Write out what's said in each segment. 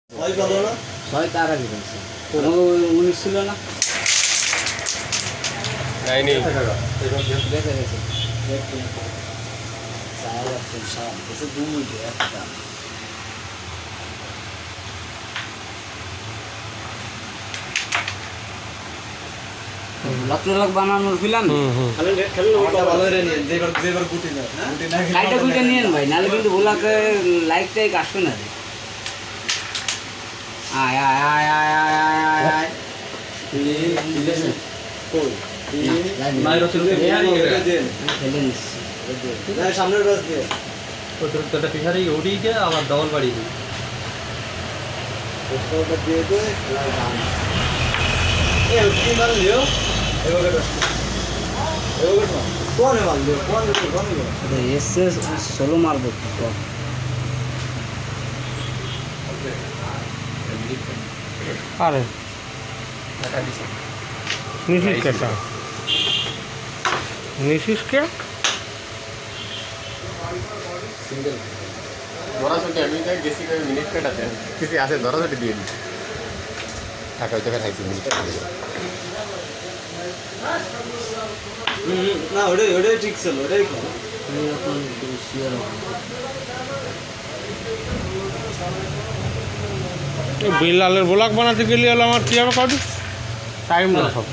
ছয় তার আগে বলছে 19 ছিল না বেঁচে গেছে একটা লাখ বানানোর ফিলাম গুটি নিয়েন ভাই নাহলে কিন্তু ভোলাকে লাইক টাইক আসবে না রে আয় আয় আয় আয় আয় আয় আয় সামনের রস দিয়ে পিছারে ওড়িয়ে গিয়ে আবার ডবল বাড়ি দিয়ে ষোলো মারবো আরে নিশিস কেটা নিশিস কে ধরাছটি আমি গেছি মিনিট কাটাতে কিছু আছে ধরাছটি দিয়ে দিই টাকা ওই টাকা খাইছি মিনিট কাটে না ওটাই ঠিক ছিল ওটাই বিলালের ব্লগ বানাতে গেলে হলো আমার কি হবে কত টাইম না সব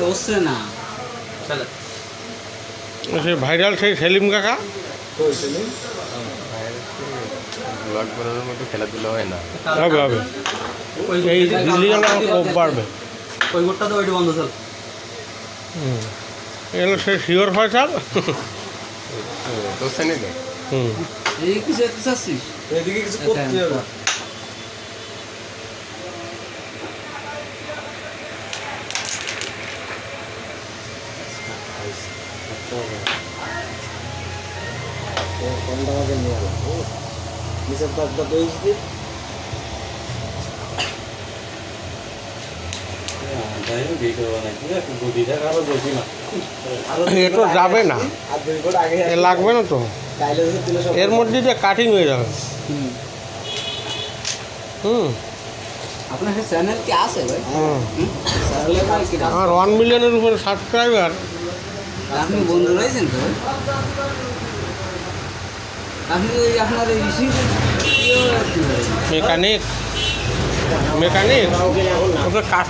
হচ্ছে না সে ভাইরাল সেই সেলিম কাকা ব্লগ বানানোর মতো খেলাধুলা হয় না হবে হবে এই দিল্লি গেলে আমার খুব বাড়বে ওই গোটটা তো ওইটা বন্ধ চল এগুলো সে শিওর ফয়সাল দোষ নেই তো এই কিছু একটা চাচ্ছিস এদিকে কিছু করতে হবে এ তো যাবে না এ লাগবে না তো এর মধ্যে যে কাটিং হয়ে যাবে আপনার চ্যানেল কি আছে ভাই আমার 1 মিলিয়নের উপরে সাবস্ক্রাইবার আপনি বন্ধু রয়েছেন তো আপনি ওই আপনার এই মেকানিক ওদের কাজ